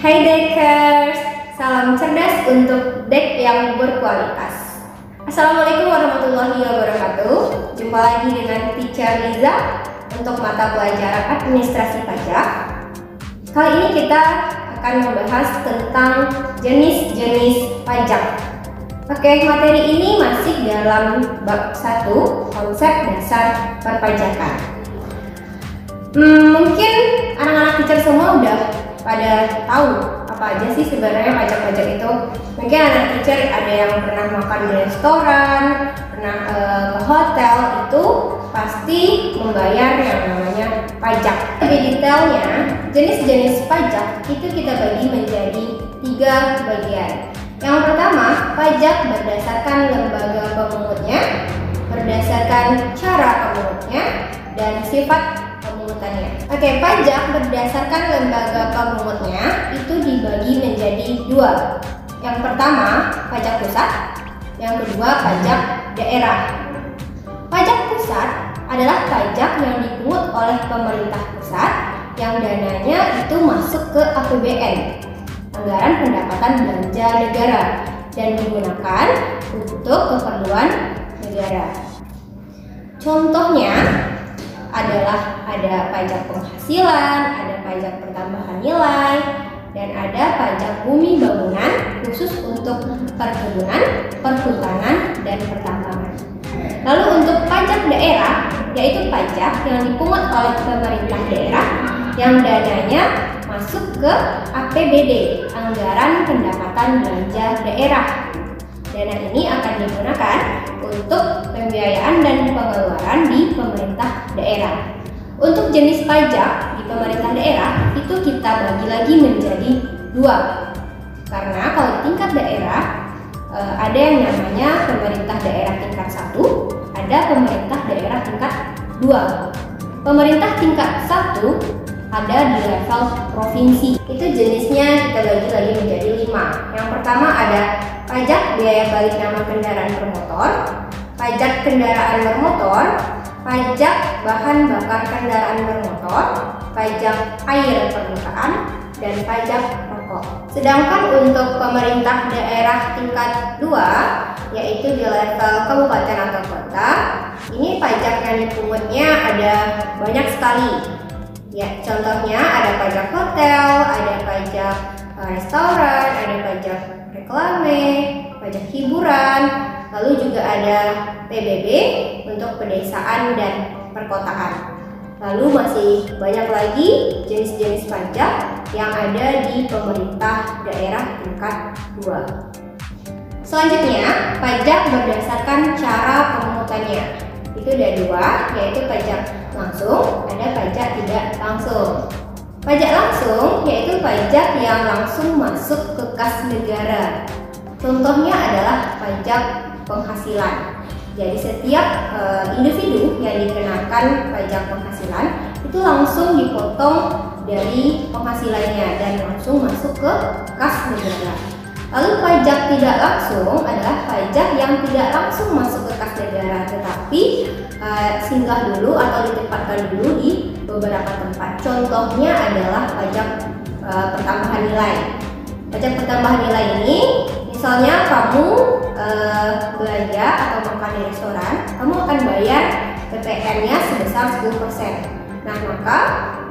Hai Dekers, salam cerdas untuk Dek yang berkualitas. Assalamualaikum warahmatullahi wabarakatuh. Jumpa lagi dengan Teacher Liza untuk mata pelajaran administrasi pajak. Kali ini kita akan membahas tentang jenis-jenis pajak. Oke, materi ini masih dalam bab 1, konsep dasar perpajakan. Mungkin anak-anak teacher semua udah pada tahu apa aja sih sebenarnya pajak-pajak itu. Mungkin anak teacher ada yang pernah makan di restoran, pernah ke hotel, itu pasti membayar yang namanya pajak. Lebih detailnya, jenis-jenis pajak itu kita bagi menjadi 3 bagian. Yang pertama, pajak berdasarkan lembaga pemungutnya, berdasarkan cara pemungutnya, dan sifat pemungutannya. Oke, pajak berdasarkan lembaga pemungutnya itu dibagi menjadi 2. Yang pertama, pajak pusat. Yang kedua, pajak daerah. Pajak pusat adalah pajak yang dipungut oleh pemerintah pusat yang dananya itu masuk ke APBN, anggaran pendapatan belanja negara, dan digunakan untuk keperluan negara. Contohnya adalah ada pajak penghasilan, ada pajak pertambahan nilai, dan ada pajak bumi bangunan khusus untuk perkebunan, perhutanan, dan pertambangan. Lalu untuk pajak daerah, yaitu pajak yang dipungut oleh pemerintah daerah yang dananya masuk ke APBD, anggaran pendapatan belanja daerah. Dana ini akan digunakan untuk pembiayaan dan pengeluaran di pemerintah daerah. Untuk jenis pajak di pemerintah daerah itu kita bagi lagi menjadi 2. Karena kalau di tingkat daerah ada yang namanya pemerintah daerah tingkat 1, ada pemerintah daerah tingkat 2. Pemerintah tingkat 1 ada di level provinsi. Itu jenisnya kita bagi lagi menjadi 5. Yang pertama ada pajak biaya balik nama kendaraan bermotor, pajak kendaraan bermotor, pajak bahan bakar kendaraan bermotor, pajak air permukaan, dan pajak rokok. Sedangkan untuk pemerintah daerah tingkat 2, yaitu di level kabupaten atau kota, ini pajak yang dipungutnya ada banyak sekali. Ya, contohnya ada pajak hotel, ada pajak restoran, ada pajak reklame, pajak hiburan, lalu juga ada PBB untuk pedesaan dan perkotaan. Lalu masih banyak lagi jenis-jenis pajak yang ada di pemerintah daerah tingkat 2. Selanjutnya, pajak berdasarkan cara pemungutannya. Itu ada 2, yaitu pajak langsung, ada pajak tidak langsung. Pajak langsung yaitu pajak yang langsung masuk ke kas negara. Contohnya adalah pajak penghasilan. Jadi setiap individu yang dikenakan pajak penghasilan itu langsung dipotong dari penghasilannya dan langsung masuk ke kas negara. Lalu pajak tidak langsung adalah pajak yang tidak langsung masuk ke kas negara, tetapi singgah dulu atau ditempatkan dulu di beberapa tempat. Contohnya adalah pajak pertambahan nilai. Pajak pertambahan nilai ini, misalnya kamu belanja atau makan di restoran, kamu akan bayar PPN-nya sebesar 10%. Nah, maka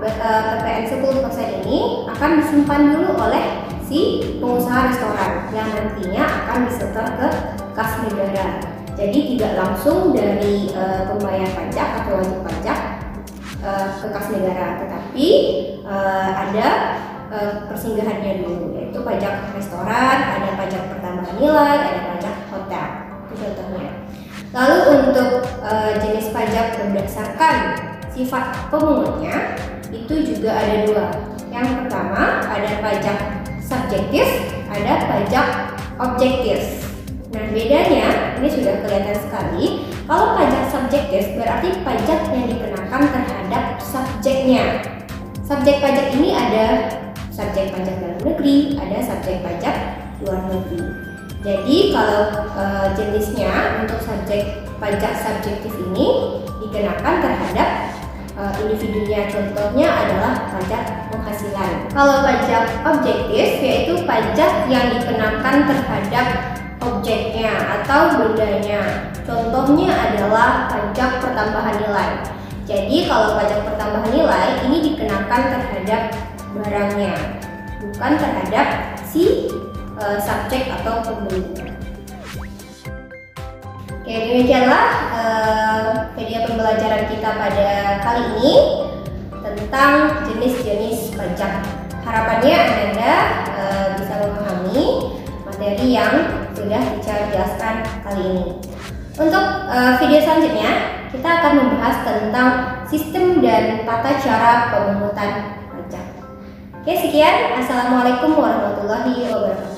PPN 10% ini akan disimpan dulu oleh si pengusaha restoran yang nantinya akan disetor ke kas negara. Jadi tidak langsung dari pembayar pajak atau wajib pajak ke kas negara, tetapi ada persinggahannya dulu, yaitu pajak restoran, ada pajak pertambahan nilai, ada pajak hotel. Itu contohnya. Lalu untuk jenis pajak berdasarkan sifat pemungutnya itu juga ada 2. Yang pertama ada pajak subjektif, ada pajak objektif. Nah, bedanya ini sudah kelihatan sekali. Kalau pajak subjektif berarti pajak yang dikenakan terhadap subjeknya. Subjek pajak ini ada subjek pajak dalam negeri, ada subjek pajak luar negeri. Jadi kalau jenisnya untuk subjek pajak subjektif ini dikenakan terhadap individunya. Contohnya adalah pajak penghasilan. Kalau pajak objektif yaitu pajak yang dikenakan terhadap objeknya atau bendanya. Contohnya adalah pajak pertambahan nilai. Jadi kalau pajak pertambahan nilai ini dikenakan terhadap barangnya, bukan terhadap si subjek atau pembelinya. Oke, demikianlah video pembelajaran kita pada kali ini tentang jenis-jenis pajak. Harapannya Anda bisa memahami materi yang sudah saya jelaskan kali ini. Untuk video selanjutnya, kita akan membahas tentang sistem dan tata cara pemungutan pajak. Oke, sekian. Assalamualaikum warahmatullahi wabarakatuh.